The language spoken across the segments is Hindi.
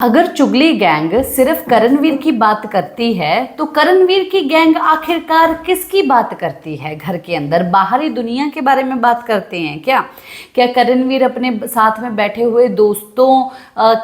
अगर चुगली गैंग सिर्फ करणवीर की बात करती है तो करणवीर की गैंग आखिरकार किसकी बात करती है? घर के अंदर बाहरी दुनिया के बारे में बात करते हैं क्या? क्या करणवीर अपने साथ में बैठे हुए दोस्तों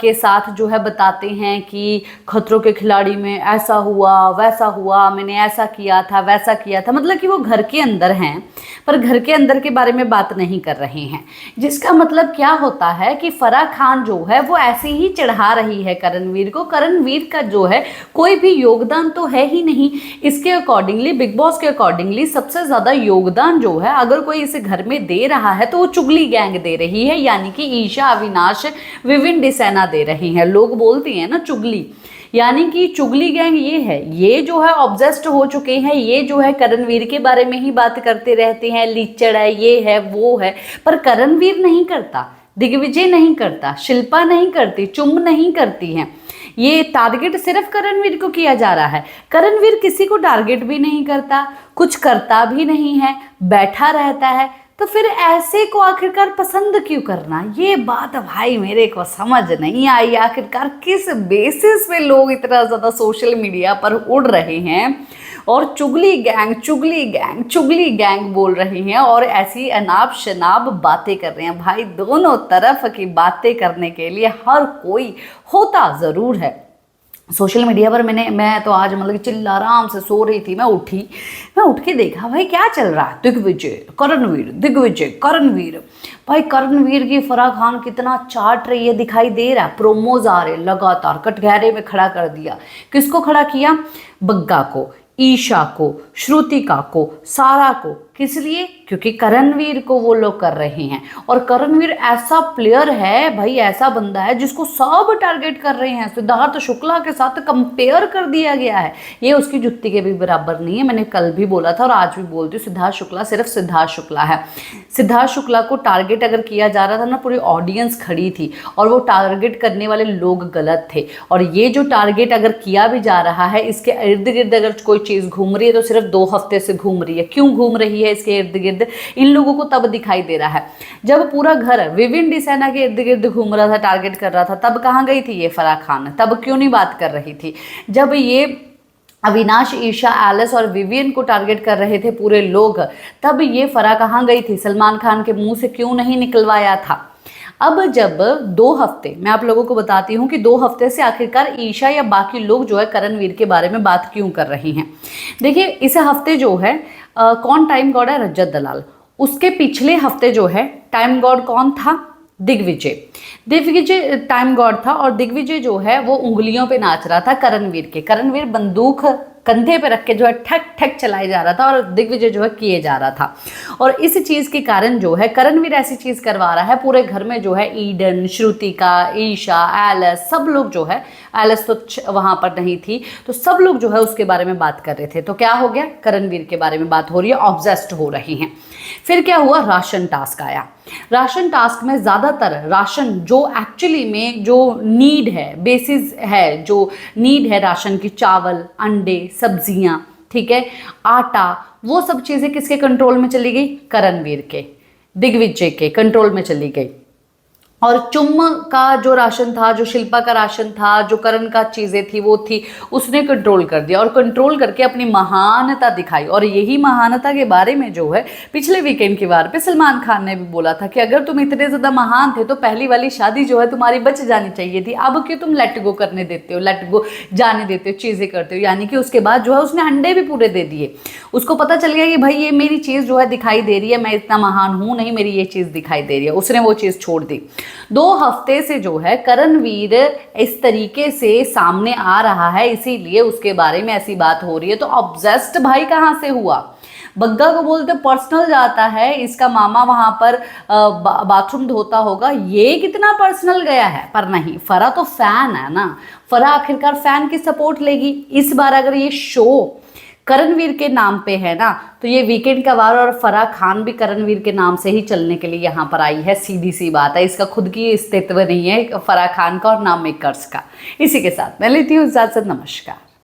के साथ जो है बताते हैं कि खतरों के खिलाड़ी में ऐसा हुआ वैसा हुआ, मैंने ऐसा किया था वैसा किया था, मतलब कि वो घर के अंदर हैं पर घर के अंदर के बारे में बात नहीं कर रहे हैं। जिसका मतलब क्या होता है कि फराह खान जो है वो ऐसे ही चढ़ा रही है करणवीर को। करणवीर का जो है कोई भी योगदान तो है ही नहीं। इसके अकॉर्डिंगली, बिग बॉस के अकॉर्डिंगली सबसे ज्यादा योगदान जो है अगर कोई इसे घर में दे रहा है तो वो चुगली गैंग दे रही है, यानी कि ईशा, अविनाश, विविन डिसैना दे रही हैं। लोग बोलते हैं ना चुगली, यानी कि चुगली गैंग ये है। ये जो है ऑब्सेस्ड हो चुके हैं, ये जो है करणवीर के बारे में ही बात करते रहते हैं, लीचड़ है, ये है वो है, पर करणवीर नहीं करता, दिग्विजय नहीं करता, शिल्पा नहीं करती, चुम्ब नहीं करती हैं। ये टारगेट सिर्फ करणवीर को किया जा रहा है। करणवीर किसी को टारगेट भी नहीं करता, कुछ करता भी नहीं है, बैठा रहता है। तो फिर ऐसे को आखिरकार पसंद क्यों करना? ये बात भाई मेरे को समझ नहीं आई। आखिरकार किस बेसिस पे लोग इतना ज़्यादा सोशल मीडिया पर उड़ रहे हैं और चुगली गैंग चुगली गैंग चुगली गैंग बोल रही हैं और ऐसी अनाप शनाप बातें कर रहे हैं। भाई दोनों तरफ की बातें करने के लिए हर कोई होता ज़रूर है। सोशल मीडिया पर मैं तो आज मतलब चिल्ला आराम से सो रही थी, मैं उठ के देखा भाई क्या चल रहा है। दिग्विजय करणवीर, दिग्विजय करणवीर। भाई करणवीर की फराह खान कितना चाट रही है, दिखाई दे रहा है। प्रोमोज आ रहे लगातार, कटघरे में खड़ा कर दिया। किसको खड़ा किया? बग्गा को, ईशा को, श्रुतिका को, सारा को। किस लिए? क्योंकि करणवीर को वो लोग कर रहे हैं। और करणवीर ऐसा प्लेयर है भाई, ऐसा बंदा है जिसको सब टारगेट कर रहे हैं। सिद्धार्थ शुक्ला के साथ कंपेयर कर दिया गया है। ये उसकी जुत्ती के भी बराबर नहीं है। मैंने कल भी बोला था और आज भी बोलती हूँ, सिद्धार्थ शुक्ला सिर्फ सिद्धार्थ शुक्ला है। सिद्धार्थ शुक्ला को टारगेट अगर किया जा रहा था ना, पूरी ऑडियंस खड़ी थी और वो टारगेट करने वाले लोग गलत थे। और ये जो टारगेट अगर किया भी जा रहा है, इसके इर्द गिर्द अगर कोई चीज़ घूम रही है तो सिर्फ 2 हफ्ते से घूम रही है। क्यों घूम रही है इसके इर्द गिर्द? इन लोगों को तब दिखाई दे रहा है जब पूरा घर विविन डिसैना के इर्द गिर्द घूम रहा था, टारगेट कर रहा था। तब कहाँ गई थी ये फराह खान? तब क्यों नहीं बात कर रही थी? जब ये अविनाश, ईशा, एलिस और विवियन को टारगेट कर रहे थे पूरे लोग, तब ये फराह कहाँ गई थी? सलमान खान के मुंह से क्यों नहीं निकलवाया था? अब जब 2 हफ्ते, मैं आप लोगों को बताती हूँ कि 2 हफ्ते से आखिरकार ईशा या बाकी लोग जो है करणवीर के बारे में बात क्यों कर रही हैं। देखिए इस हफ्ते जो है कौन टाइम गॉड है? रजत दलाल। उसके पिछले हफ्ते जो है टाइम गॉड कौन था? दिग्विजय। दिग्विजय टाइम गॉड था और दिग्विजय जो है वो उंगलियों पे नाच रहा था करणवीर के। करणवीर बंदूक कंधे पे रख के जो है ठक ठक चलाया जा रहा था और दिग्विजय जो है किए जा रहा था। और इस चीज़ के कारण जो है करणवीर ऐसी चीज़ करवा रहा है पूरे घर में जो है ईडन, श्रुतिका, ईशा, एलिस, सब लोग जो है, एलिस तो वहाँ पर नहीं थी, तो सब लोग जो है उसके बारे में बात कर रहे थे। तो क्या हो गया? करणवीर के बारे में बात हो रही है, ऑब्सेस्ड हो रही हैं। फिर क्या हुआ? राशन टास्क आया। राशन टास्क में ज़्यादातर राशन जो एक्चुअली में जो नीड है, बेसिस है, जो नीड है राशन की, चावल, अंडे, सब्जियां, ठीक है, आटा, वो सब चीज़ें किसके कंट्रोल में चली गई? करणवीर के, दिग्विजय के कंट्रोल में चली गई। और चुम्ब का जो राशन था, जो शिल्पा का राशन था, जो करण का चीज़ें थी वो थी, उसने कंट्रोल कर दिया और कंट्रोल करके अपनी महानता दिखाई। और यही महानता के बारे में जो है पिछले वीकेंड की वार पे सलमान खान ने भी बोला था कि अगर तुम इतने ज़्यादा महान थे तो पहली वाली शादी जो है तुम्हारी बच जानी चाहिए थी। अब क्यों तुम लेट गो करने देते हो, लेट गो जाने देते हो, चीज़ें करते हो। यानी कि उसके बाद जो है उसने अंडे भी पूरे दे दिए। उसको पता चल गया कि भाई ये मेरी चीज़ जो है दिखाई दे रही है, मैं इतना महान हूँ नहीं, मेरी ये चीज़ दिखाई दे रही है। उसने वो चीज़ छोड़ दी। 2 हफ्ते से जो है करणवीर इस तरीके से सामने आ रहा है, इसीलिए उसके बारे में ऐसी बात हो रही है। तो ऑब्सेस्ड भाई कहाँ से हुआ? बग्गा को बोलते पर्सनल जाता है, इसका मामा वहां पर बाथरूम धोता होगा, ये कितना पर्सनल गया है? पर नहीं, फराह तो फैन है ना, फराह आखिरकार फैन की सपोर्ट लेगी। इस बार अगर ये शो करणवीर के नाम पे है ना, तो ये वीकेंड का वार और फराह खान भी करणवीर के नाम से ही चलने के लिए यहाँ पर आई है। सीधी सी बात है, इसका खुद की अस्तित्व नहीं है फराह खान का और नाम मेकर्स का। इसी के साथ मैं लेती हूँ इजाजत। नमस्कार।